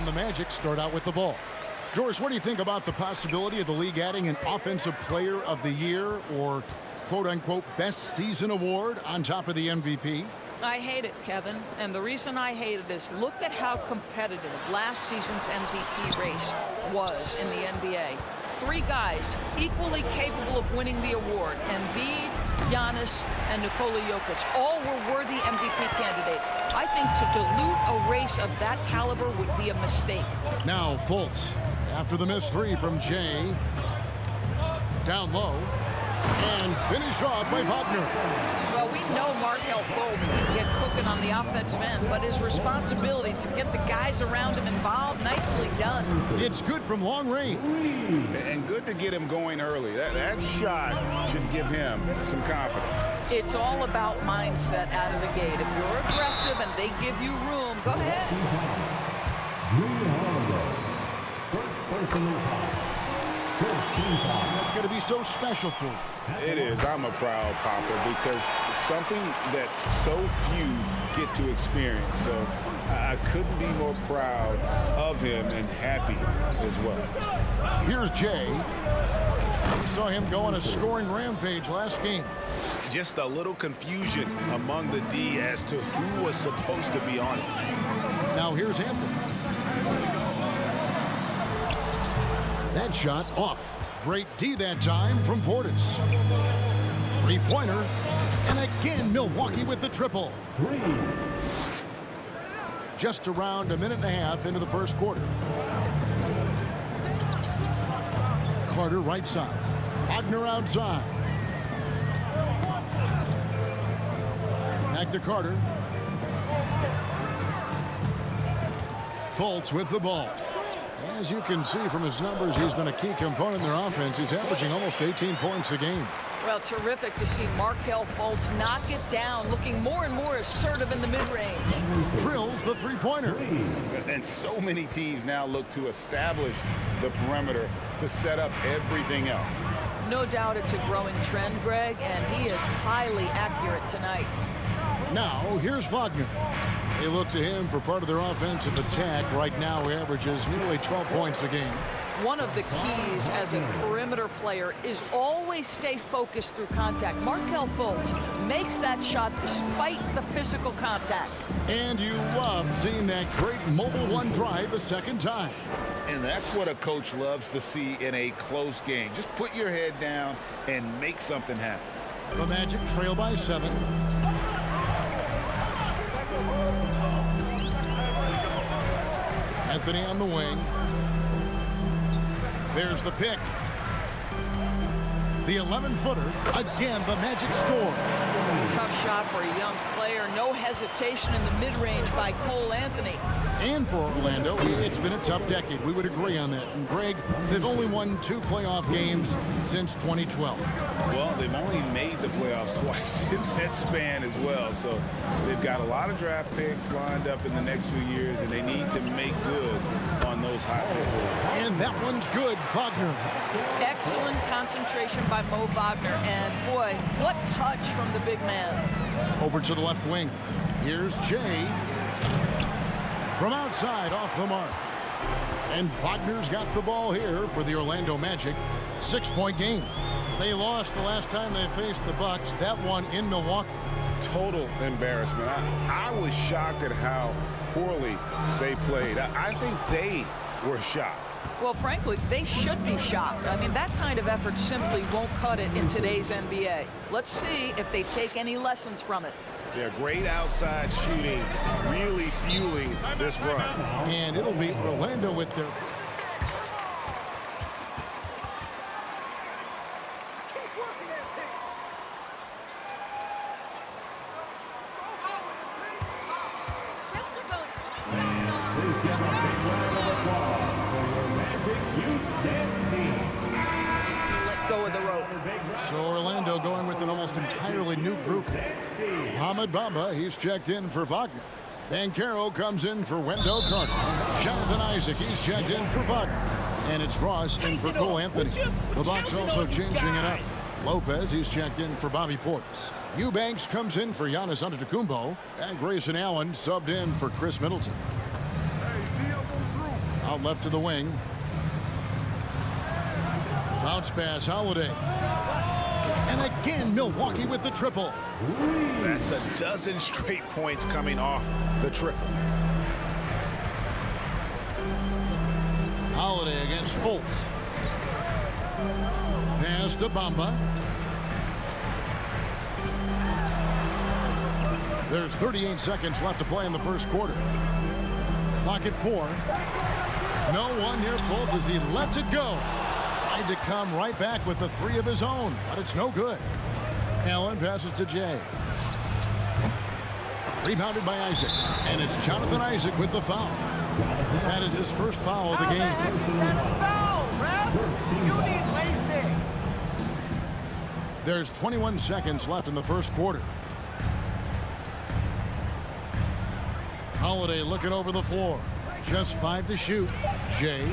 the Magic start out with the ball. Doris, what do you think about the possibility of the league adding an Offensive Player of the Year or quote-unquote best season award on top of the MVP? I hate it, Kevin. And the reason I hate it is look at how competitive last season's MVP race was in the NBA. 3 guys equally capable of winning the award. Embiid, Giannis, and Nikola Jokic. All were worthy MVP candidates. I think to dilute a race of that caliber would be a mistake. Now Fultz, after the missed 3 from Jay. Down low. And finished off by Wagner. Well, we know Markelle Fultz can get cooking on the offensive end, but his responsibility to get the guys around him involved, nicely done. It's good from long range. And good to get him going early. That shot should give him some confidence. It's all about mindset out of the gate. If you're aggressive and they give you room, go ahead. That's going to be so special for you. It is. I'm a proud papa because something that so few get to experience. So I couldn't be more proud of him and happy as well. Here's Jay. We saw him go on a scoring rampage last game. Just a little confusion among the D as to who was supposed to be on it. Now here's Anthony. That shot off. Great D that time from Portis. 3-pointer. And again, Milwaukee with the triple. Just around a minute and a half into the first quarter. Carter right side. Wagner outside. Back to Carter. Fultz with the ball. As you can see from his numbers, he's been a key component in their offense. He's averaging almost 18 points a game. Well, terrific to see Markelle Fultz knock it down, looking more and more assertive in the mid-range. Drills the 3-pointer. And so many teams now look to establish the perimeter to set up everything else. No doubt it's a growing trend, Greg, and he is highly accurate tonight. Now, here's Wagner. They look to him for part of their offensive attack. Right now, he averages nearly 12 points a game. One of the keys as a perimeter player is always stay focused through contact. Markelle Fultz makes that shot despite the physical contact. And you love seeing that great mobile one drive a second time. And that's what a coach loves to see in a close game. Just put your head down and make something happen. The Magic trail by 7. Anthony on the wing. There's the pick. The 11-footer. Again, the Magic score. Tough shot for a young player. No hesitation in the mid-range by Cole Anthony. And for Orlando, it's been a tough decade. We would agree on that. And Greg, they've only won 2 playoff games since 2012. Well, they've only made the playoffs twice in that span as well. So they've got a lot of draft picks lined up in the next few years, and they need to make good on those hot picks. And that one's good, Wagner. Excellent concentration by Mo Wagner. And boy, what touch from the big man. Over to the left wing. Here's Jay. From outside, off the mark. And Wagner's got the ball here for the Orlando Magic. 6-point game. They lost the last time they faced the Bucks. That one in Milwaukee. Total embarrassment. I was shocked at how poorly they played. I think they were shocked. Well, frankly, they should be shocked. I mean, that kind of effort simply won't cut it in today's NBA. Let's see if they take any lessons from it. They're great outside shooting, really fueling this run. And it'll be Orlando with their... Go with the rope. So Orlando going with an almost entirely new group. Mohamed Bamba, he's checked in for Wagner. Banchero comes in for Wendell Carter. Jonathan Isaac, he's checked in for Wagner. And it's Ross in for Cole Anthony. The Bucks also changing it up. Lopez, he's checked in for Bobby Portis. Eubanks comes in for Giannis Antetokounmpo. And Grayson Allen subbed in for Chris Middleton. Out left to the wing. Bounce pass, Holiday. And again, Milwaukee with the triple. That's a dozen straight points coming off the triple. Holiday against Fultz. Pass to Bamba. There's 38 seconds left to play in the first quarter. Clock at 4. No one near Fultz as he lets it go. Tried to come right back with the 3 of his own, but it's no good. Allen passes to Jay. Rebounded by Isaac. And it's Jonathan Isaac with the foul. That is his first foul of the game. There's 21 seconds left in the first quarter. Holiday looking over the floor. Just 5 to shoot. Jay.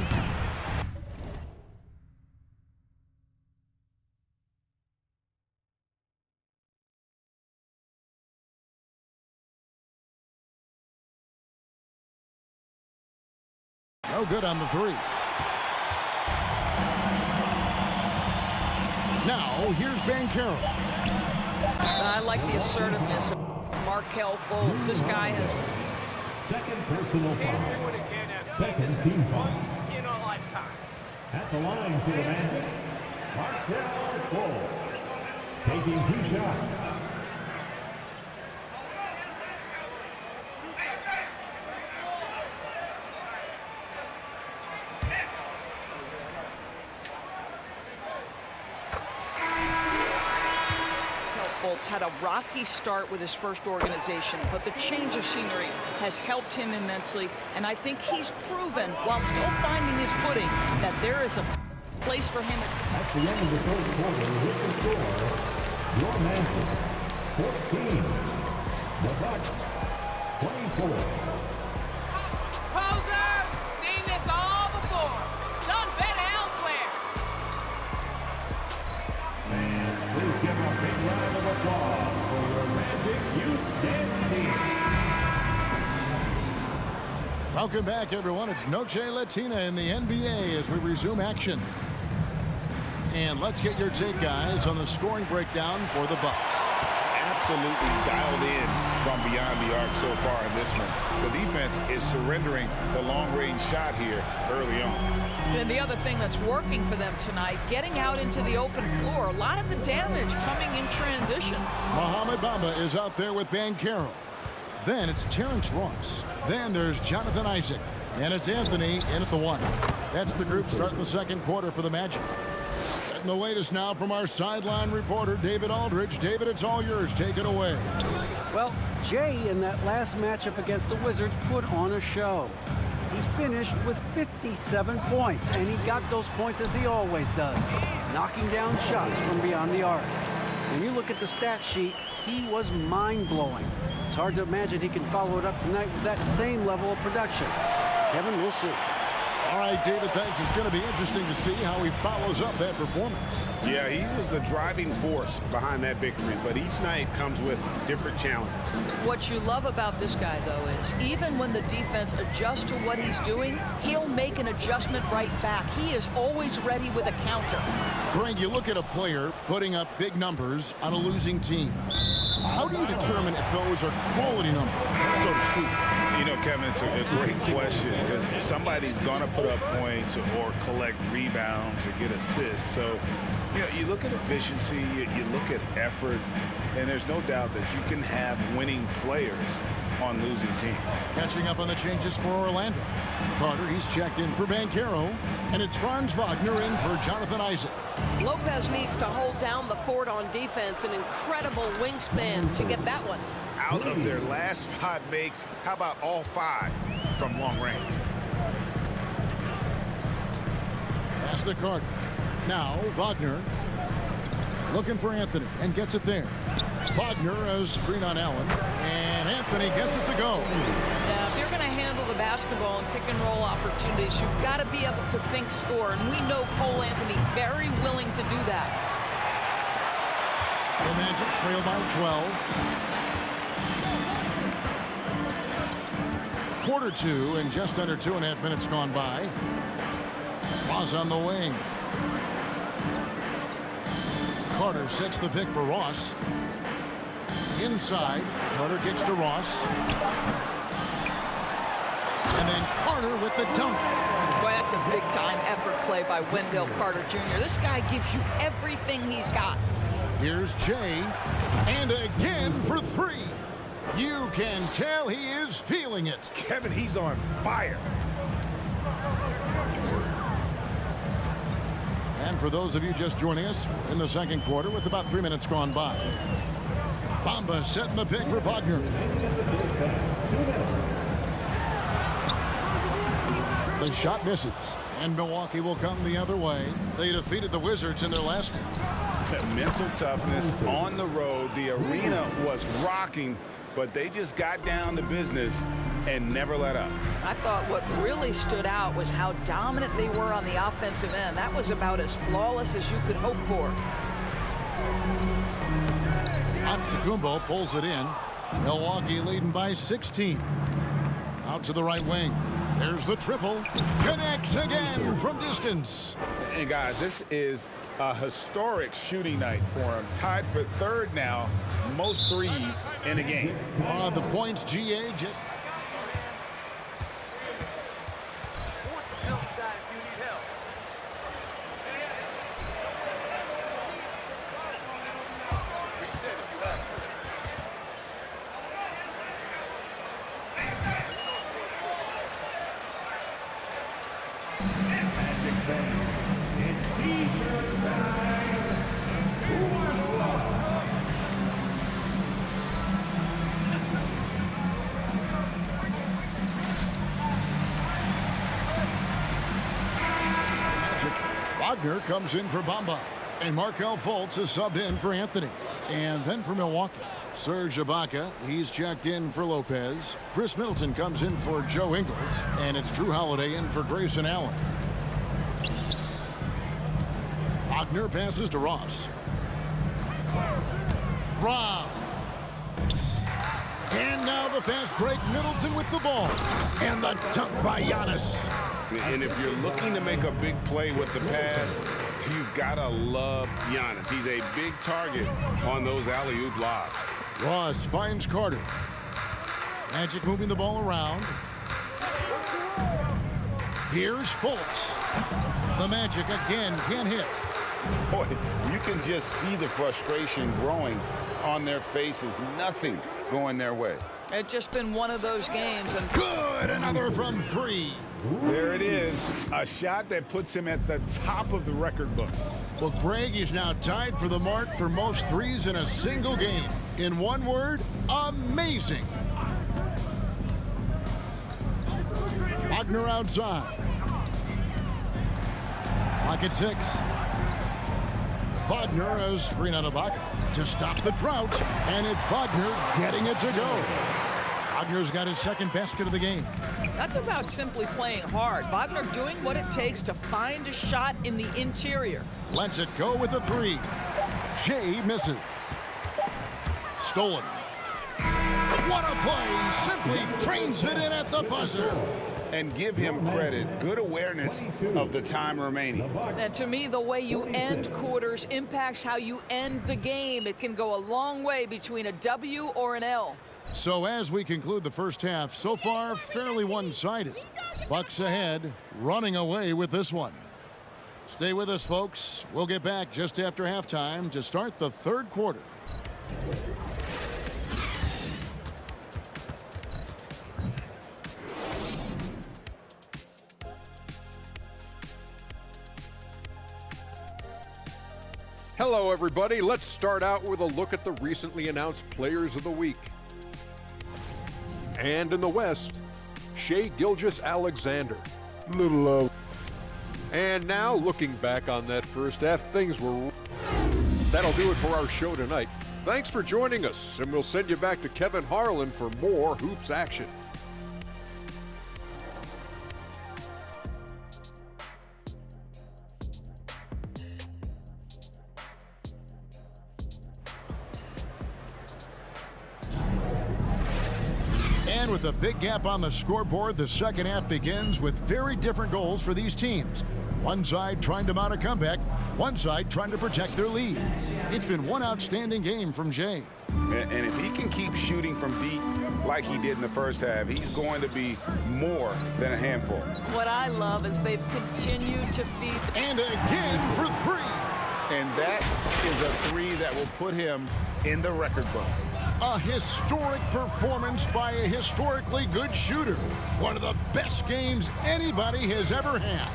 No good on the 3. Now, here's Banchero. I like the assertiveness of Markelle Fultz. This guy has... Second personal foul. Second team foul. In a lifetime. At the line for the Magic, Markelle Fultz. Taking 2 shots. Fultz had a rocky start with his first organization, but the change of scenery has helped him immensely, and I think he's proven, while still finding his footing, that there is a place for him. At the end of the first quarter, with the score, your Magic 14, the Bucks 24. Poser! Seen this all before. Done better elsewhere. And please give a big round of applause for your Magic Youth Dance Team. Welcome back, everyone. It's Noche Latina in the NBA as we resume action. And let's get your take, guys, on the scoring breakdown for the Bucks. Absolutely dialed in from beyond the arc so far in this one. The defense is surrendering the long-range shot here early on. And the other thing that's working for them tonight, getting out into the open floor. A lot of the damage coming in transition. Mohamed Bamba is out there with Banchero. Then it's Terrence Ross. Then there's Jonathan Isaac. And it's Anthony in at the 1. That's the group starting the second quarter for the Magic. And the latest now from our sideline reporter, David Aldridge. David, it's all yours. Take it away. Well, Jay in that last matchup against the Wizards put on a show. He finished with 57 points, and he got those points as he always does, knocking down shots from beyond the arc. When you look at the stat sheet, he was mind-blowing. It's hard to imagine he can follow it up tonight with that same level of production. Kevin, we'll see. All right, David, thanks. It's going to be interesting to see how he follows up that performance. Yeah, he was the driving force behind that victory, but each night comes with different challenges. What you love about this guy, though, is even when the defense adjusts to what he's doing, he'll make an adjustment right back. He is always ready with a counter. Greg, you look at a player putting up big numbers on a losing team. How do you determine if those are quality numbers, so to speak? You know, Kevin, it's a great question because somebody's going to put up points or collect rebounds or get assists. So, you know, you look at efficiency, you look at effort, and there's no doubt that you can have winning players on losing teams. Catching up on the changes for Orlando. Carter, he's checked in for Banchero, and it's Franz Wagner in for Jonathan Isaac. Lopez needs to hold down the fort on defense. An incredible wingspan to get that one. Out of their last 5 makes, how about all 5 from long range? Pass to Carter. Now Wagner looking for Anthony and gets it there. Wagner has screen on Allen, and Anthony gets it to go. Now, if you're going to handle the basketball and pick and roll opportunities, you've got to be able to think score, and we know Cole Anthony very willing to do that. The Magic trail by 12. quarter two and just under 2.5 minutes gone by. Ross on the wing. Carter sets the pick for Ross. Inside, Carter kicks to Ross. And then Carter with the dunk. Boy, that's a big-time effort play by Wendell Carter Jr. This guy gives you everything he's got. Here's Jay, and again for three. You can tell he is feeling it. Kevin, he's on fire. And for those of you just joining us, we're in the second quarter with about 3 minutes gone by. Bamba setting the pick for Wagner. The shot misses, and Milwaukee will come the other way. They defeated the Wizards in their last game. Mental toughness on the road. The arena was rocking, but they just got down to business and never let up. I thought what really stood out was how dominant they were on the offensive end. That was about as flawless as you could hope for. Antetokounmpo pulls it in. Milwaukee leading by 16. Out to the right wing. There's the triple. Connects again from distance. And guys, this is a historic shooting night for him. Tied for third now, most threes in a game. The points GA just... Wagner comes in for Bamba. And Markelle Fultz is subbed in for Anthony. And then for Milwaukee, Serge Ibaka, he's checked in for Lopez. Chris Middleton comes in for Joe Ingles. And it's Drew Holiday in for Grayson Allen. Wagner passes to Ross. Rob. And now the fast break. Middleton with the ball. And the dunk by Giannis. And if you're looking to make a big play with the pass, you've got to love Giannis. He's a big target on those alley-oop lobs. Ross finds Carter. Magic moving the ball around. Here's Fultz. The Magic again can't hit. Boy, you can just see the frustration growing on their faces. Nothing going their way. It's just been one of those games. And good, another from three. There it is, a shot that puts him at the top of the record book. Well, Greg is now tied for the mark for most threes in a single game. In one word, amazing. Wagner outside. Lock at 6. Wagner has screen on Ibaka to stop the drought, and it's Wagner getting it to go. Wagner's got his second basket of the game. that's about simply playing hard. Wagner doing what it takes to find a shot in the interior. Lets it go with a three. Shea misses. Stolen. What a play. Simply trains it in at the buzzer. And give him credit. Good awareness of the time remaining. And to me, the way you end quarters impacts how you end the game. It can go a long way between a W or an L. So as we conclude the first half, so far fairly one-sided. Bucks ahead, running away with this one. Stay with us, folks. We'll get back just after halftime to start the third quarter. Hello, everybody. Let's start out with a look at the recently announced Players of the Week. And in the West, Shai Gilgeous-Alexander. Little low. And now, looking back on that first half, things were... That'll do it for our show tonight. Thanks for joining us, and we'll send you back to Kevin Harlan for more Hoops action. And with a big gap on the scoreboard, the second half begins with very different goals for these teams. One side trying to mount a comeback, one side trying to protect their lead. It's been one outstanding game from Jay. And if he can keep shooting from deep like he did in the first half, he's going to be more than a handful. What I love is they've continued to feed. And again for three. And that is a three that will put him in the record books. A historic performance by a historically good shooter. One of the best games anybody has ever had.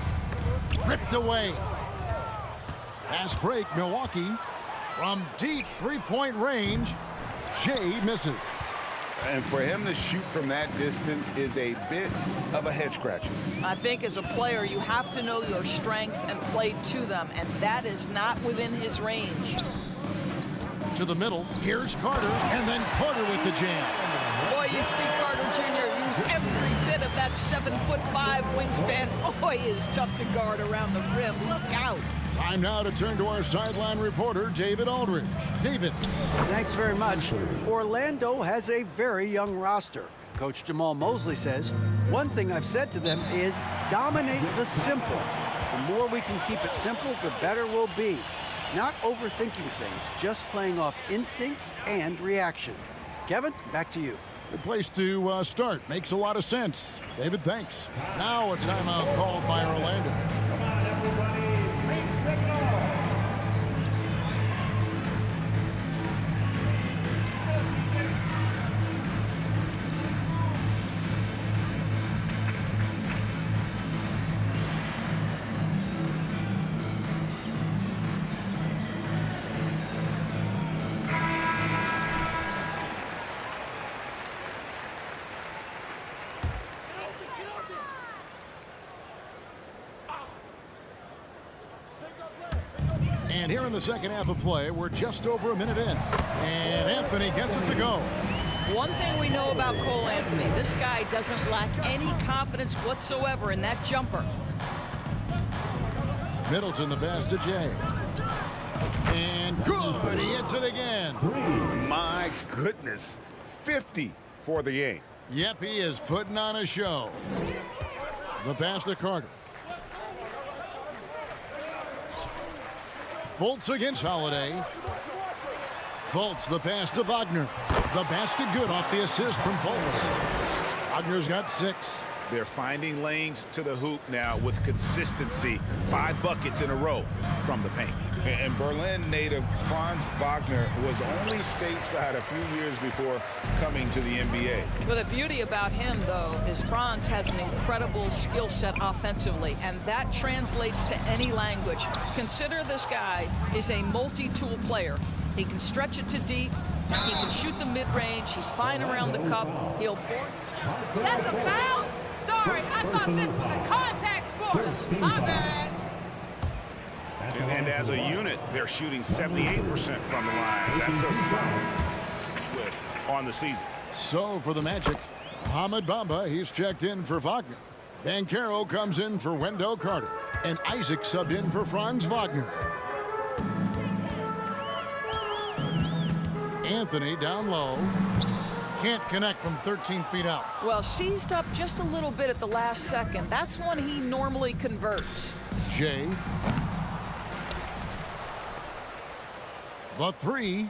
Ripped away. Fast break, Milwaukee. From deep three-point range, Jay misses. And for him to shoot from that distance is a bit of a head scratcher. I think as a player, you have to know your strengths and play to them, and that is not within his range. To the middle, here's Carter, and then Carter with the jam. Boy, you see Carter Jr. use every bit of that 7'5" wingspan. Boy, is tough to guard around the rim. Look out. Time now to turn to our sideline reporter, David Aldridge. David. Thanks very much. Orlando has a very young roster. Coach Jamal Mosley says, one thing I've said to them is dominate the simple. The more we can keep it simple, the better we'll be. Not overthinking things, just playing off instincts and reaction. Kevin, back to you. Good place to start. Makes a lot of sense. David, thanks. Now a timeout called by Orlando. Come on, everybody. Make second off. And here in the second half of play, we're just over a minute in. And Anthony gets it to go. One thing we know about Cole Anthony, this guy doesn't lack any confidence whatsoever in that jumper. Middleton the pass to Jay. And good, he hits it again. My goodness, 50 for the game. Yep, he is putting on a show. The pass to Carter. Fultz against Holiday. Fultz, the pass to Wagner. The basket good off the assist from Fultz. Wagner's got 6. They're finding lanes to the hoop now with consistency. 5 buckets in a row from the paint. And Berlin native Franz Wagner was only stateside a few years before coming to the NBA. Well, the beauty about him, though, is Franz has an incredible skill set offensively, and that translates to any language. Consider this guy is a multi-tool player. He can stretch it to deep. He can shoot the mid-range. He's fine around the cup. He'll board. That's a foul? Sorry, I thought this was a contact sport. My bad. And as a unit, they're shooting 78% from the line. That's a solid on the season. So for the Magic, Mohamed Bamba, he's checked in for Wagner. Banchero comes in for Wendell Carter. And Isaac subbed in for Franz Wagner. Anthony down low. Can't connect from 13 feet out. Well, seized up just a little bit at the last second. That's when he normally converts. Jay. The 3.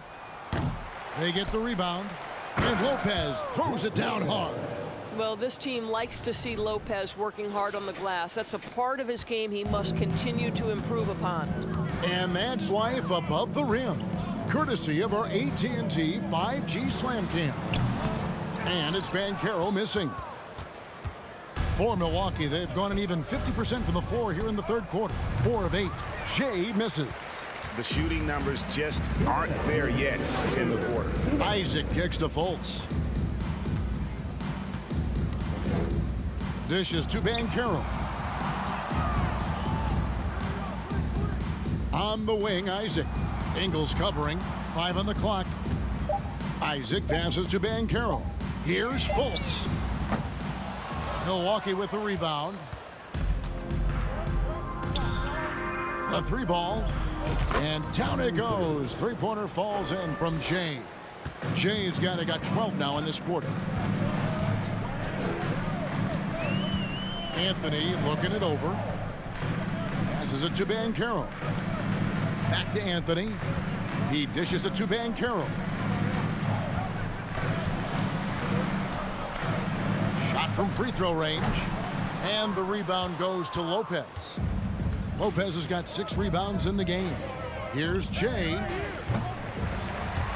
They get the rebound. And Lopez throws it down hard. Well, this team likes to see Lopez working hard on the glass. That's a part of his game he must continue to improve upon. And that's life above the rim, courtesy of our AT&T 5G Slam Cam. And it's Banchero missing. For Milwaukee, they've gone an even 50% from the floor here in the third quarter. 4 of 8. Jay misses. The shooting numbers just aren't there yet in the quarter. Isaac kicks to Fultz. Dishes to Banchero. On the wing, Isaac. Ingles covering. 5 on the clock. Isaac passes to Banchero. Here's Fultz. Milwaukee with the rebound. The 3 ball. And down it goes. 3-pointer falls in from Jay. Jay's got 12 now in this quarter. Anthony looking it over. Passes it to Banchero. Back to Anthony. He dishes it to Banchero. Shot from free throw range. And the rebound goes to Lopez. Lopez has got 6 rebounds in the game. Here's Jay.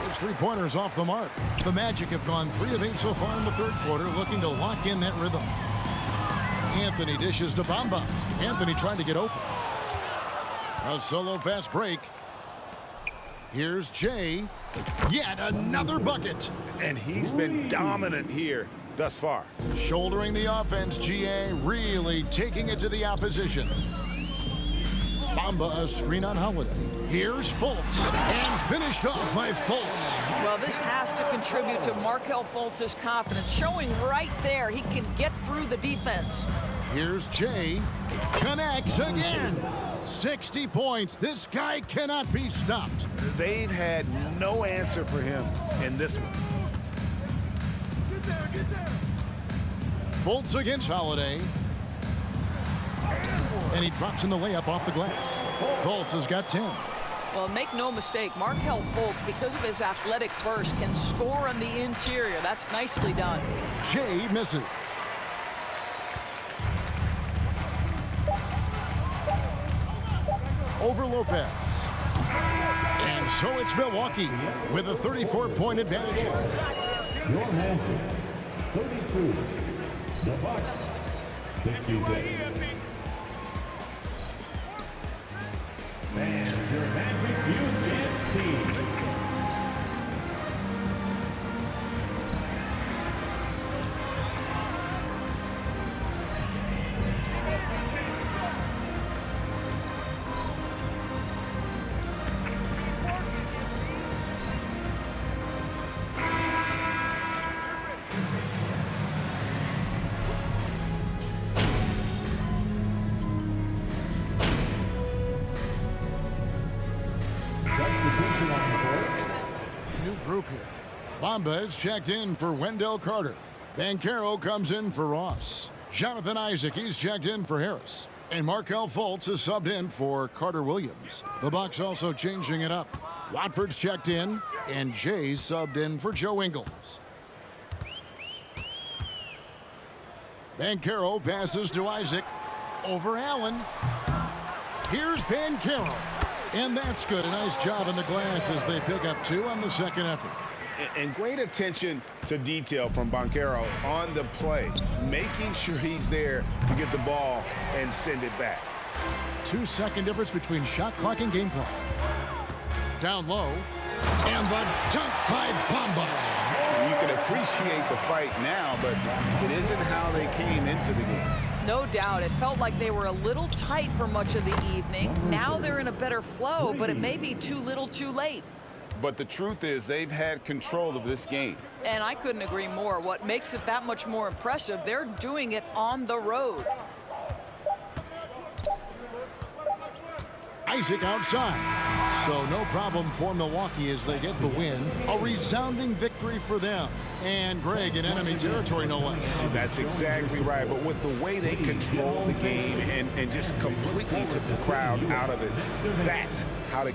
His three-pointers off the mark. The Magic have gone 3 of 8 so far in the third quarter, looking to lock in that rhythm. Anthony dishes to Bamba. Anthony trying to get open. A solo fast break. Here's Jay. Yet another bucket. And he's been dominant here thus far. Shouldering the offense, GA really taking it to the opposition. Bamba a screen on Holiday. Here's Fultz. And finished off by Fultz. Well, this has to contribute to Markelle Fultz's confidence, showing right there he can get through the defense. Here's Jay. Connects again. 60 points. This guy cannot be stopped. They've had no answer for him in this one. Fultz against Holiday. And he drops in the layup off the glass. Fultz has got 10. Well, make no mistake, Markelle Fultz, because of his athletic burst, can score on the interior. That's nicely done. Jay misses. Over Lopez. And so it's Milwaukee with a 34-point advantage. Your Magic, 32. The Bucks, 66. And your Magic Houston team. New group here. Bamba is checked in for Wendell Carter. Banchero comes in for Ross. Jonathan Isaac, he's checked in for Harris. And Markelle Fultz is subbed in for Carter Williams. The Bucks also changing it up. Watford's checked in, and Jay's subbed in for Joe Ingles. Banchero passes to Isaac. Over Allen. Here's Banchero. And that's good. A nice job in the glass as they pick up 2 on the second effort. And great attention to detail from Banchero on the play, making sure he's there to get the ball and send it back. 2-second difference between shot clock and game clock. Down low. And the dunk by Bamba. You can appreciate the fight now, but it isn't how they came into the game. No doubt. It felt like they were a little tight for much of the evening. Now they're in a better flow, but it may be too little too late. But the truth is they've had control of this game. And I couldn't agree more. What makes it that much more impressive, they're doing it on the road. Isaac outside. So no problem for Milwaukee as they get the win. A resounding victory for them. And Greg in enemy territory, no less. That's exactly right. But with the way they control the game and just completely took the crowd out of it, that's how